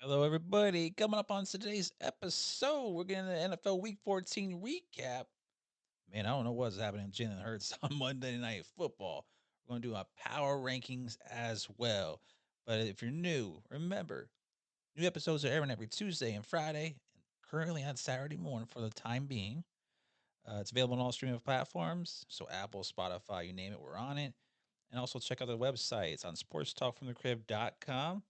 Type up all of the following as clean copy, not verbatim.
Hello, everybody. Coming up on today's episode, we're getting the NFL Week 14 recap. Man, I don't know what's happening to Jalen Hurts on Monday Night Football. We're going to do our power rankings as well. But if you're new, remember, new episodes are airing every Tuesday and Friday, and currently on Saturday morning for the time being. It's available on all streaming platforms. So Apple, Spotify, you name it, we're on it. And also check out the websites on sportstalkfromthecrib.com.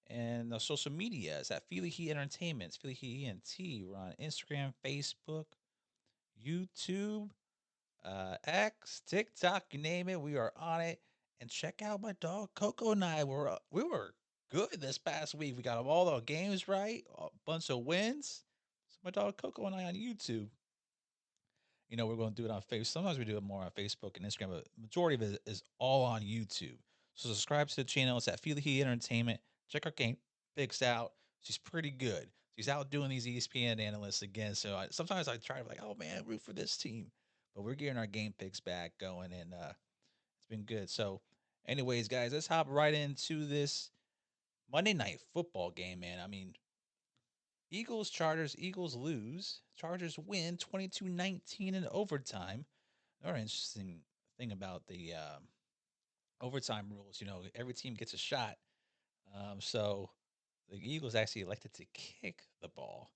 And the social media is at Feely Heat Entertainment. Feely Heat ENT. We're on Instagram, Facebook, YouTube, X, TikTok, you name it. We are on it. And check out my dog Coco and I. We were good this past week. We got all the games right, a bunch of wins. So my dog Coco and I on YouTube. We're going to do it on Facebook. Sometimes we do it more on Facebook and Instagram, but majority of it is all on YouTube. So subscribe to the channel. It's at Feel the Heat Entertainment. Check our game picks out. She's pretty good. She's out doing these ESPN analysts again. So sometimes I try to be like, oh man, root for this team. But we're getting our game picks back going, and it's been good. So, anyways, guys, let's hop right into this Monday Night Football game, man. I mean, Eagles, Chargers, Eagles lose. Chargers win 22-19 in overtime. Another interesting thing about the overtime rules, every team gets a shot. So the Eagles actually elected to kick the ball,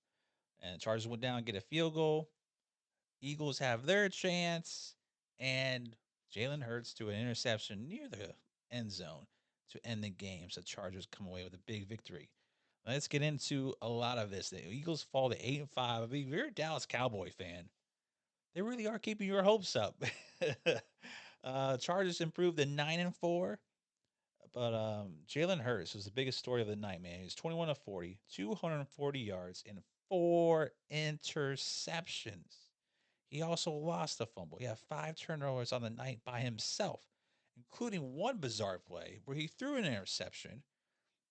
and Chargers went down and get a field goal. Eagles have their chance, and Jalen Hurts to an interception near the end zone to end the game. So Chargers come away with a big victory. Let's get into a lot of this. The Eagles fall to 8-5. I mean, if you're a Dallas Cowboy fan, they really are keeping your hopes up. Chargers improved to 9-4, but Jalen Hurts was the biggest story of the night, man. He's 21 of 40, 240 yards, and four interceptions. He also lost a fumble. He had five turnovers on the night by himself, including one bizarre play where he threw an interception.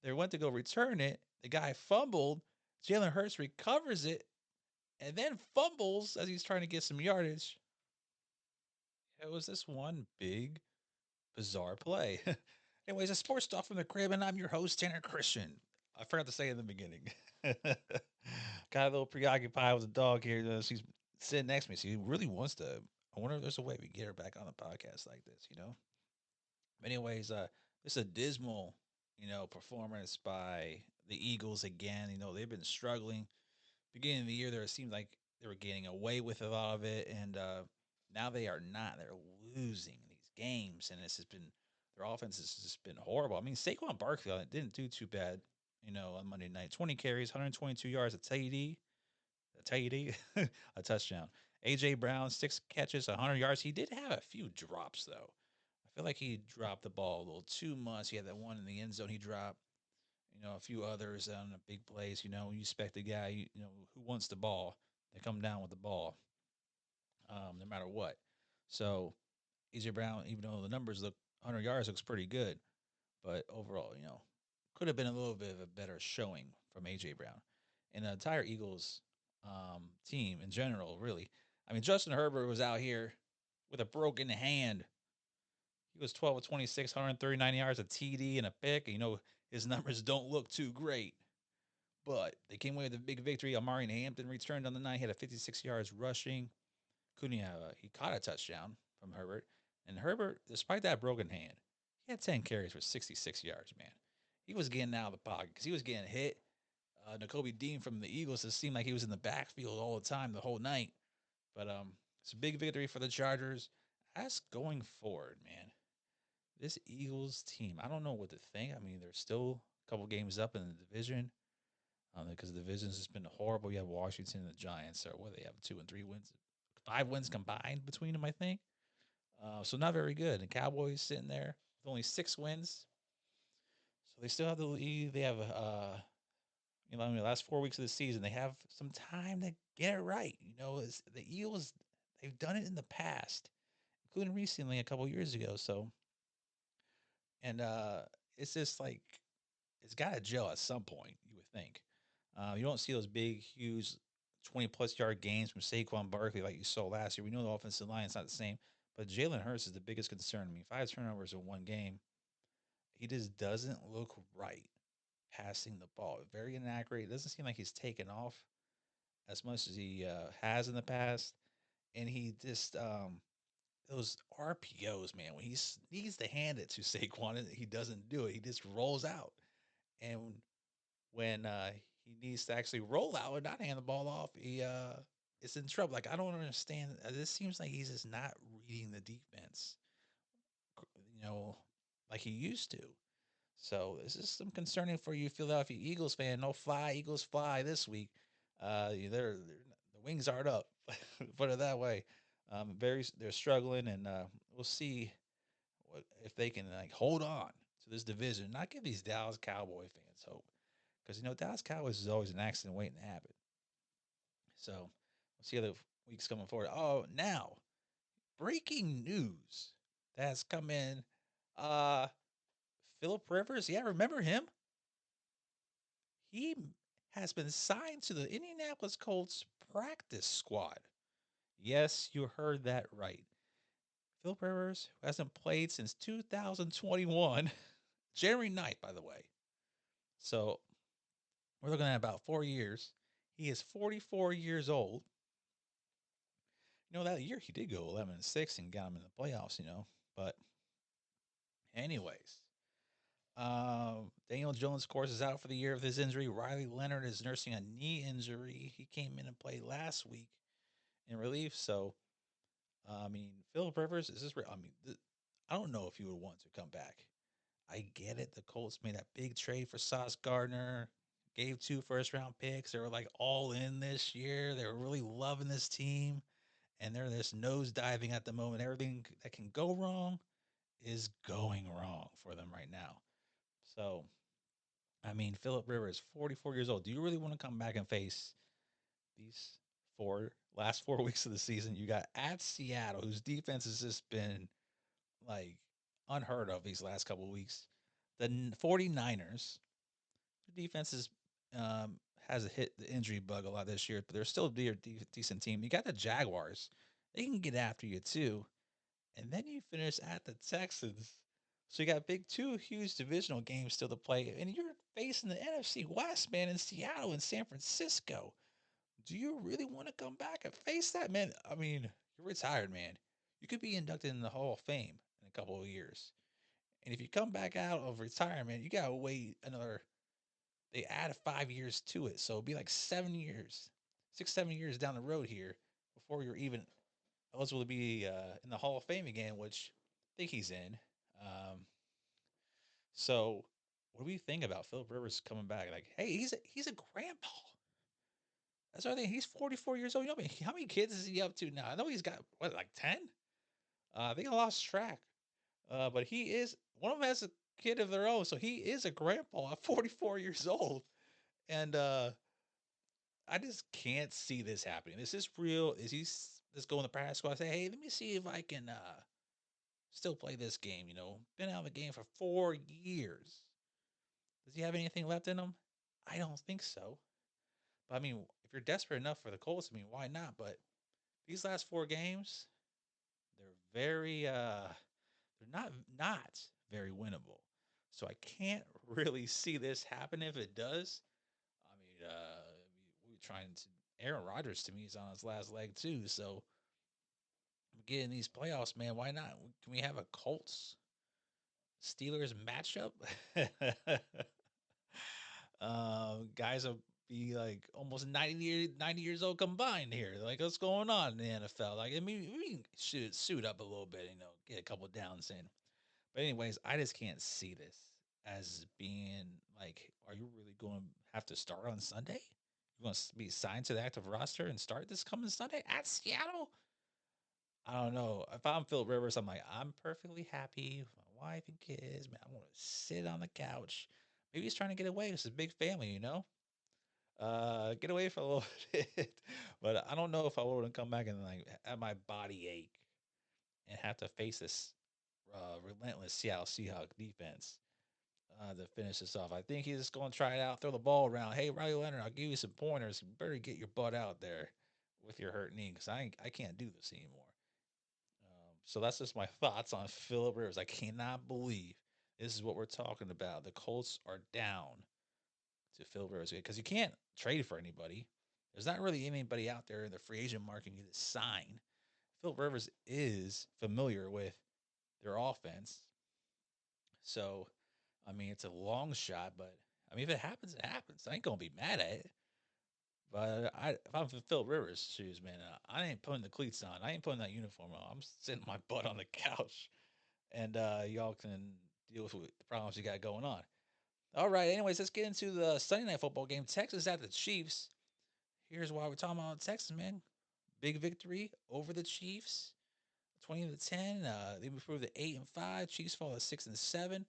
They went to go return it. The guy fumbled. Jalen Hurts recovers it and then fumbles as he's trying to get some yardage. It was this one big, bizarre play. Anyways, a sports talk from the crib, and I'm your host, Tanner Christian. I forgot to say in the beginning. Got a little preoccupied with the dog here. She's sitting next to me. She really wants to. I wonder if there's a way we get her back on the podcast like this. Anyways, this is a dismal, performance by the Eagles again. They've been struggling. Beginning of the year, there it seemed like they were getting away with a lot of it, and now they are not. They're losing these games, and this has been their offense has just been horrible. I mean, Saquon Barkley didn't do too bad, on Monday night. 20 carries, 122 yards, a TD, a touchdown. AJ Brown, 6 catches, 100 yards. He did have a few drops though. I feel like he dropped the ball a little too much. He had that one in the end zone he dropped. A few others on the big plays. You expect a guy, who wants the ball to come down with the ball, no matter what. So AJ Brown, even though the numbers look 100 yards looks pretty good, but overall, could have been a little bit of a better showing from AJ Brown and the entire Eagles team in general. Really, I mean, Justin Herbert was out here with a broken hand. He was 12 of 26, 139 yards, a TD, and a pick. His numbers don't look too great. But they came away with a big victory. Amari Hampton returned on the night. He had a 56 yards rushing. Couldn't he caught a touchdown from Herbert. And Herbert, despite that broken hand, he had 10 carries for 66 yards, man. He was getting out of the pocket because he was getting hit. N'Kobe Dean from the Eagles, it seemed like he was in the backfield all the time, the whole night. But it's a big victory for the Chargers. As going forward, man, this Eagles team, I don't know what to think. I mean, they're still a couple games up in the division because the division's just been horrible. You have Washington and the Giants, or what they have 2 and 3 wins, 5 wins combined between them, I think. So not very good. And Cowboys sitting there with only 6 wins, so they still have the lead. They have in the last 4 weeks of the season, they have some time to get it right. The Eagles, they've done it in the past, including recently a couple years ago. So, and it's just like it's got to gel at some point. You would think. You don't see those big, huge 20-plus yard gains from Saquon Barkley like you saw last year. We know the offensive line is not the same, but Jalen Hurts is the biggest concern. I mean, 5 turnovers in one game. He just doesn't look right. passing the ball. Very inaccurate. It doesn't seem like he's taken off as much as he has in the past. And he just those RPOs, man. When he needs to hand it to Saquon, he doesn't do it. He just rolls out. And when he needs to actually roll out and not hand the ball off, he is in trouble. Like I don't understand. This seems like he's just not reading the defense, you know, like he used to. So this is some concerning for you, Philadelphia Eagles fan. No fly, Eagles fly this week. The wings aren't up. Put it that way. They're struggling, and we'll see if they can like hold on to this division. Not give these Dallas Cowboy fans hope, because Dallas Cowboys is always an accident waiting to happen. So we'll see how the weeks coming forward. Oh, now breaking news that's come in. Uh, Philip Rivers, yeah, remember him? He has been signed to the Indianapolis Colts practice squad. Yes, you heard that right. Philip Rivers, who hasn't played since 2021, January 9th, by the way. So we're looking at about 4 years. He is 44 years old. That year he did go 11-6 and got him in the playoffs. But anyways, Daniel Jones, of course, is out for the year with his injury. Riley Leonard is nursing a knee injury. He came in and played last week in relief. So, Philip Rivers, is this real? I don't know if he would want to come back. I get it. The Colts made that big trade for Sauce Gardner, gave 2 first-round picks. They were like all in this year. They were really loving this team, and they're just nose diving at the moment. Everything that can go wrong is going wrong for them right now. So, Philip Rivers, 44 years old. Do you really want to come back and face these last 4 weeks of the season? You got at Seattle, whose defense has just been like unheard of these last couple of weeks. The 49ers, their defense um, has hit the injury bug a lot this year, but they're still a decent team. You got the Jaguars. They can get after you too. And then you finish at the Texans. So you got two huge divisional games still to play. And you're facing the NFC West, man, in Seattle and San Francisco. Do you really want to come back and face that, man? You're retired, man. You could be inducted in the Hall of Fame in a couple of years. And if you come back out of retirement, you gotta wait another. They add 5 years to it, so it'd be like 7 years, 6, 7 years down the road here before you're even eligible to be in the Hall of Fame again, which I think he's in. Um, so, what do we think about Philip Rivers coming back? Like, hey, he's a grandpa. That's what I think. He's 44 years old. How many kids is he up to now? I know he's got what, like 10. I think I lost track. But he is one of them has a kid of their own, so he is a grandpa at 44 years old, and I just can't see this happening. Is this real? Is he just going to practice squad? Say, hey, let me see if I can still play this game. Been out of the game for 4 years. Does he have anything left in him? I don't think so. But if you're desperate enough for the Colts, why not? But these last 4 games, they're very they're not very winnable. So I can't really see this happen. If it does, we're trying to. Aaron Rodgers to me is on his last leg too. So getting these playoffs, man. Why not? Can we have a Colts Steelers matchup? Guys will be like almost 90 years old combined here. Like, what's going on in the NFL? Like, we can suit up a little bit, get a couple downs in. But anyways, I just can't see this as being like, are you really going to have to start on Sunday? You want to be signed to the active roster and start this coming Sunday at Seattle? I don't know. If I'm Phil Rivers, I'm like, I'm perfectly happy with my wife and kids. Man, I want to sit on the couch. Maybe he's trying to get away. It's a big family. Get away for a little bit. But I don't know if I would come back and like have my body ache and have to face this relentless Seattle Seahawks defense to finish this off. I think he's just going to try it out, throw the ball around. Hey, Riley Leonard, I'll give you some pointers. You better get your butt out there with your hurt knee because I can't do this anymore. So that's just my thoughts on Philip Rivers. I cannot believe this is what we're talking about. The Colts are down to Phil Rivers because you can't trade for anybody. There's not really anybody out there in the free agent market you can sign. Phil Rivers is familiar with their offense. So, I mean, it's a long shot, but I mean, if it happens, it happens. I ain't gonna be mad at it. But if I'm in Phil Rivers' shoes, man, I ain't putting the cleats on. I ain't putting that uniform on. I'm sitting my butt on the couch, and y'all can deal with the problems you got going on. All right. Anyways, let's get into the Sunday night football game. Texas at the Chiefs. Here's why we're talking about Texas, man. Big victory over the Chiefs, 20-10. They improved to 8-5. Chiefs fall to 6-7.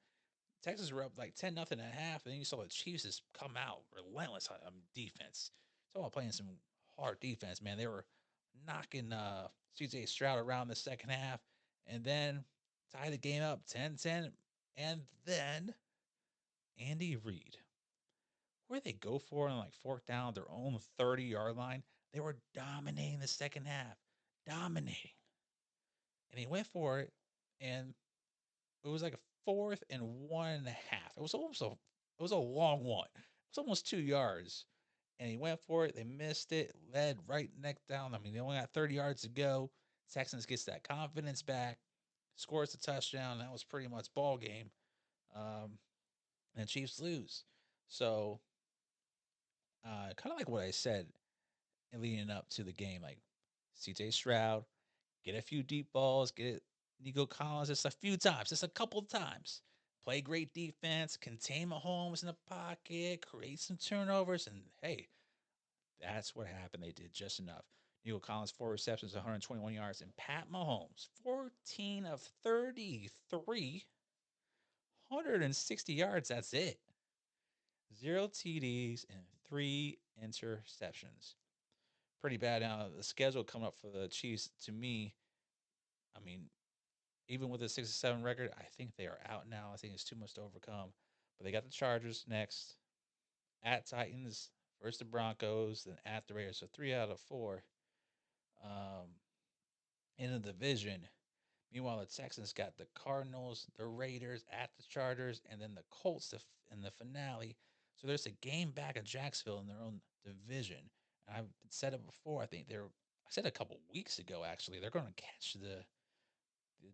Texas were up like 10-0 at half, and then you saw the Chiefs just come out relentless on defense. So about playing some hard defense, man. They were knocking CJ Stroud around the second half, and then tie the game up 10-10. And then Andy Reid, where they go for on like fourth down, their own 30-yard line, they were dominating the second half, dominating. And he went for it, and it was like a fourth and 1.5. It was a long one. It was almost 2 yards. And he went for it. They missed it, led right neck down. I mean, they only got 30 yards to go. Texans gets that confidence back, scores the touchdown. That was pretty much ball game. And Chiefs lose. So, kind of like what I said in leading up to the game, like CJ Stroud, get a few deep balls, get it Nico Collins just a few times, just a couple of times. Play great defense, contain Mahomes in the pocket, create some turnovers, and hey, that's what happened. They did just enough. Nico Collins, 4 receptions, 121 yards, and Pat Mahomes, 14 of 33, 160 yards. That's it. 0 TDs and 3 interceptions. Pretty bad. Now the schedule coming up for the Chiefs, to me, I mean, even with a 6-7 record, I think they are out now. I think it's too much to overcome. But they got the Chargers next, at Titans, versus the Broncos, then at the Raiders. So 3 out of 4 um, in the division. Meanwhile, the Texans got the Cardinals, the Raiders, at the Chargers, and then the Colts in the finale. So there's a game back at Jacksonville in their own division. And I've said it before. I said a couple weeks ago, actually, they're going to catch the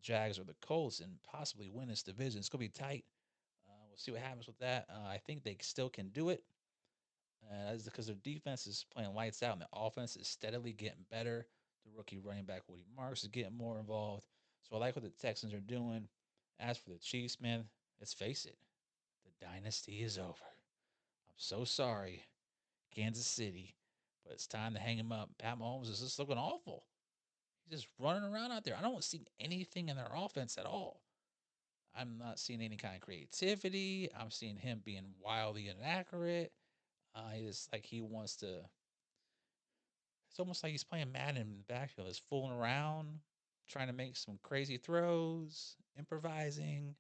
Jags or the Colts and possibly win this division. It's going to be tight. We'll see what happens with that. I think they still can do it. That's because their defense is playing lights out and the offense is steadily getting better. The rookie running back Woody Marks is getting more involved. So I like what the Texans are doing. As for the Chiefs, man, let's face it, the dynasty is over. I'm so sorry, Kansas City, but it's time to hang him up. Pat Mahomes is just looking awful. He's just running around out there. I don't see anything in their offense at all. I'm not seeing any kind of creativity. I'm seeing him being wildly inaccurate. It's like he wants to. It's almost like he's playing Madden in the backfield. He's fooling around, trying to make some crazy throws, improvising.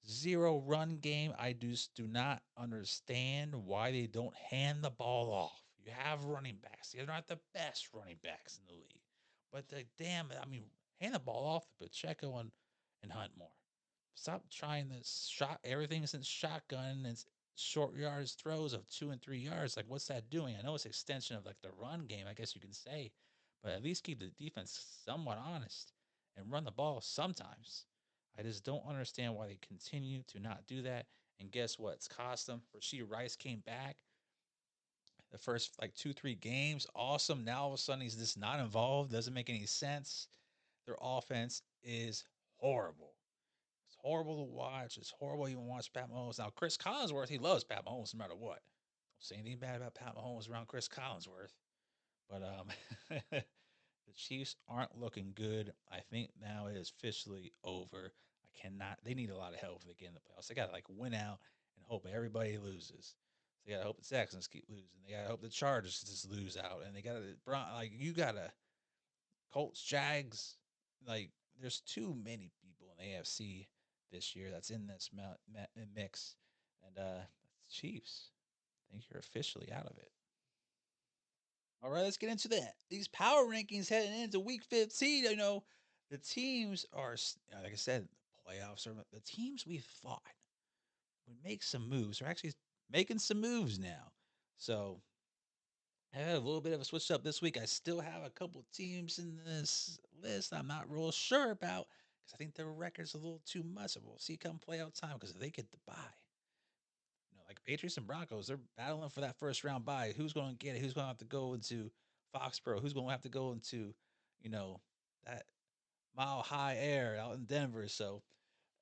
Zero run game. I just do not understand why they don't hand the ball off. You have running backs. They're not the best running backs in the league. But hand the ball off to Pacheco and Hunt more. Stop trying this shot. Everything since shotgun and short yards throws of 2 and 3 yards. Like, what's that doing? I know it's extension of like the run game, I guess you can say, but at least keep the defense somewhat honest and run the ball sometimes. I just don't understand why they continue to not do that. And guess what? It's cost them. Rasheed Rice came back the first like 2, 3 games. Awesome. Now all of a sudden he's just not involved. Doesn't make any sense. Their offense is horrible. It's horrible to watch. It's horrible to even watch Pat Mahomes. Now, Chris Collinsworth, he loves Pat Mahomes no matter what. Don't say anything bad about Pat Mahomes around Chris Collinsworth. But the Chiefs aren't looking good. I think now it is officially over. I cannot. They need a lot of help if they get in the playoffs. They got to like win out and hope everybody loses. They got to hope the Texans keep losing. They got to hope the Chargers just lose out. And they got to like you got to Colts, Jags. Like there's too many people in the AFC this year that's in this mix. And Chiefs, I think you're officially out of it. All right, let's get into that. These power rankings heading into week 15. The teams are, like I said, the playoffs are the teams we thought would make some moves. Are actually making some moves now. So I had a little bit of a switch up this week. I still have a couple teams in this list I'm not real sure about because I think their record's a little too much. And we'll see come playoff time because if they get the bye, like Patriots and Broncos, they're battling for that first round bye. Who's going to get it? Who's going to have to go into Foxborough? Who's going to have to go into, you know, that mile high air out in Denver? So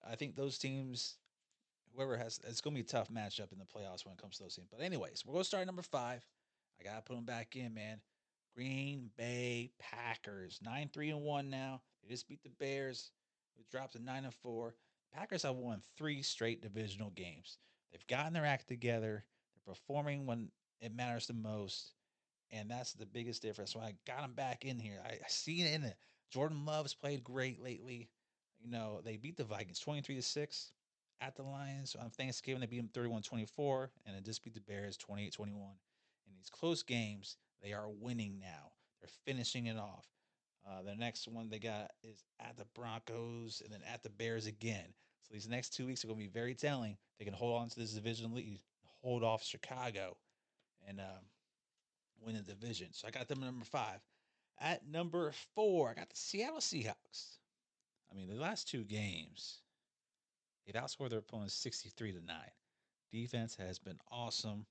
I think those teams, whoever has, it's going to be a tough matchup in the playoffs when it comes to those teams. But anyways, we're going to start at number 5. I got to put them back in, man. Green Bay Packers, 9-3-1 now. They just beat the Bears, who dropped to 9-4. Packers have won 3 straight divisional games. They've gotten their act together. They're performing when it matters the most, and that's the biggest difference. So I got them back in here. I see it in it. Jordan Love's played great lately. They beat the Vikings 23-6 at the Lions on Thanksgiving. They beat them 31-24, and then just beat the Bears 28-21. In these close games, they are winning now. They're finishing it off. The next one they got is at the Broncos and then at the Bears again. So these next 2 weeks are going to be very telling. They can hold on to this division lead, hold off Chicago, and win the division. So I got them at number 5. At number 4, I got the Seattle Seahawks. I mean, the last 2 games, they've outscored their opponents 63-9. Defense has been awesome.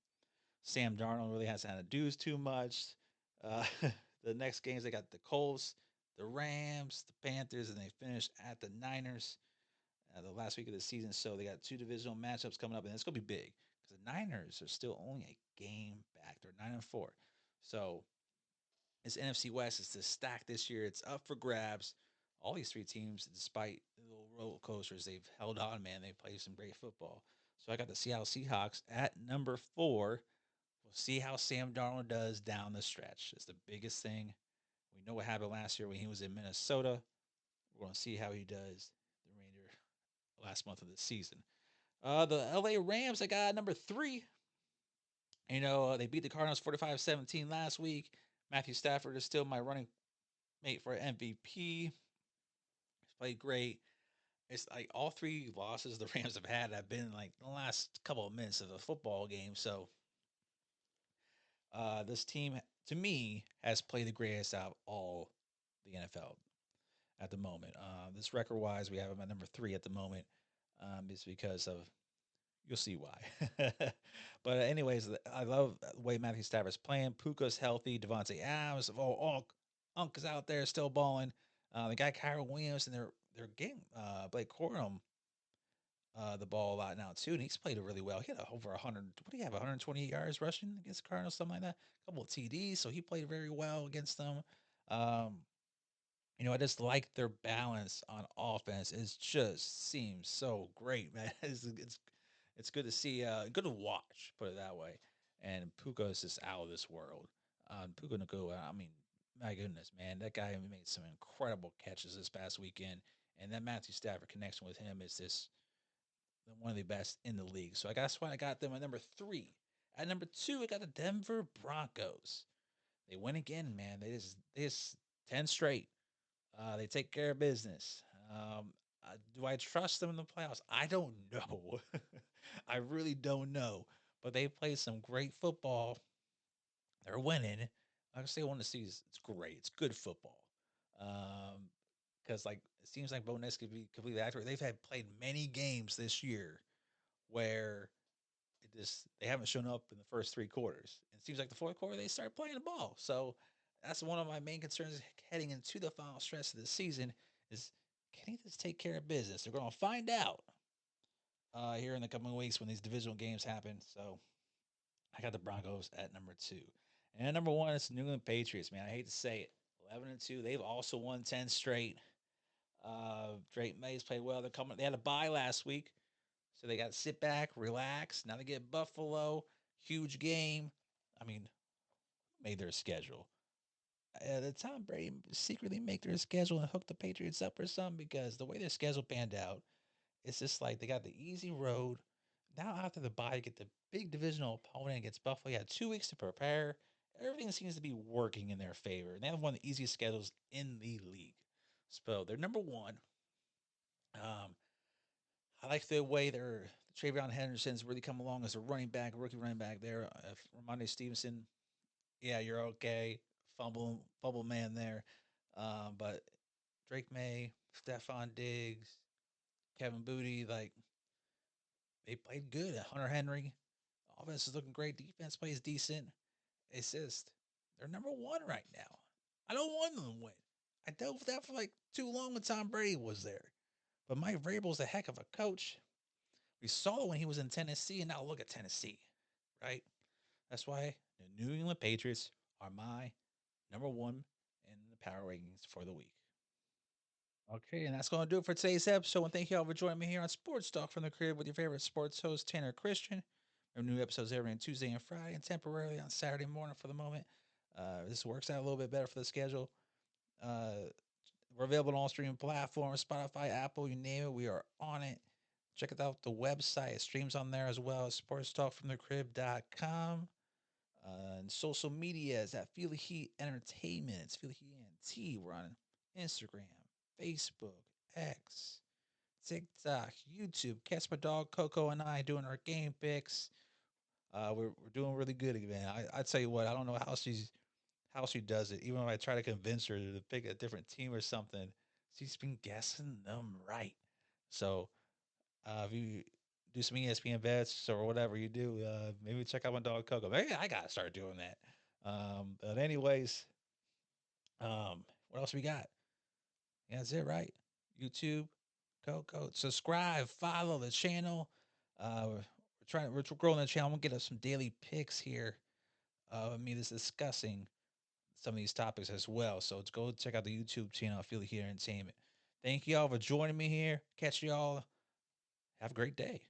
Sam Darnold really hasn't had to do too much. Uh, the next games, they got the Colts, the Rams, the Panthers, and they finished at the Niners the last week of the season. So they got 2 divisional matchups coming up, and it's going to be big because the Niners are still only a game back. They're 9-4. So this NFC West is to stack this year. It's up for grabs. All these 3 teams, despite the little roller coasters, they've held on, man. They play some great football. So I got the Seattle Seahawks at number 4. We'll see how Sam Darnold does down the stretch. It's the biggest thing. We know what happened last year when he was in Minnesota. We're going to see how he does the remainder last month of the season. The LA Rams, I got number 3. They beat the Cardinals 45-17 last week. Matthew Stafford is still my running mate for MVP. He's played great. It's like all 3 losses the Rams have been like the last couple of minutes of a football game. So this team, to me, has played the greatest out of all the NFL at the moment. This record wise, we have them at number 3 at the moment. It's because of you'll see why. But anyways, I love the way Matthew Stafford's playing. Puka's healthy. Devontae Adams, Unk is out there still balling. They got Kyron Williams, and they're getting Blake Corum the ball a lot now too, and he's played it really well. He had over 100. What do you have? 128 yards rushing against the Cardinals, something like that. A couple of TDs, so he played very well against them. Um, I just like their balance on offense. It just seems so great, man. It's good to see, good to watch, put it that way. And Puka is just out of this world. Puka Nakua, I mean, my goodness, man, that guy made some incredible catches this past weekend. And that Matthew Stafford connection with him is just one of the best in the league. So that's why I got them at number 3. At number 2, I got the Denver Broncos. They win again, man. They just 10 straight. They take care of business. Do I trust them in the playoffs? I don't know. I really don't know. But they play some great football. They're winning. Like I say, I want to see it's great. It's good football. Because like it seems like Bo Nix could be completely accurate. They've had played many games this year where they haven't shown up in the first 3 quarters. It seems like the fourth quarter they start playing the ball. So that's one of my main concerns heading into the final stretch of the season is can he just take care of business? They're going to find out here in the coming weeks when these divisional games happen. So I got the Broncos at number 2. And at number 1, it's New England Patriots, man. I hate to say it. 11-2. They've also won 10 straight. Drake May's played well. They had a bye last week. So they got to sit back, relax. Now they get Buffalo, huge game. I mean, made their schedule. Did Tom Brady secretly make their schedule and hook the Patriots up or something? Because the way their schedule panned out, it's just like they got the easy road. Now after the bye, get the big divisional opponent against Buffalo. You had 2 weeks to prepare. Everything seems to be working in their favor. And they have one of the easiest schedules in the league. So they're number 1. Um, I like the way they're Travion Henderson's really come along as a running back, rookie running back there. Ramondre Stevenson, yeah, you're okay. Fumble man there. But Drake May, Stephon Diggs, Kevin Booty, like they played good. Hunter Henry, offense is looking great. Defense plays decent. It's just they're number one right now. I don't want them to win. I dealt with that for like too long when Tom Brady was there. But Mike Vrabel's a heck of a coach. We saw it when he was in Tennessee, and now look at Tennessee, right? That's why the New England Patriots are my number one in the power rankings for the week. Okay, and that's going to do it for today's episode. And thank you all for joining me here on Sports Talk from the Crib with your favorite sports host, Tanner Christian. Our new episodes every on Tuesday and Friday, and temporarily on Saturday morning for the moment. This works out a little bit better for the schedule. Uh, we're available on all streaming platforms, Spotify, Apple, you name it. We are on it. Check it out the website. It streams on there as well as sportstalkfromthecrib.com. And social media is at Feel the Heat Entertainment. It's Feel the Heat NT. We're on Instagram, Facebook, X, TikTok, YouTube. Catch my dog Coco and I doing our game picks. We're doing really good again. I tell you what, I don't know how she does it. Even when I try to convince her to pick a different team or something, she's been guessing them right. So if you do some ESPN bets or whatever you do, maybe check out my dog Coco. Maybe I gotta start doing that. But anyways, what else we got? Yeah, that's it, right? YouTube, Coco, subscribe, follow the channel. We're growing the channel. I'm gonna get us some daily picks here. Me just discussing some of these topics as well. So let's go check out the YouTube channel. I Feel It Here Entertainment. Thank you all for joining me here. Catch you all. Have a great day.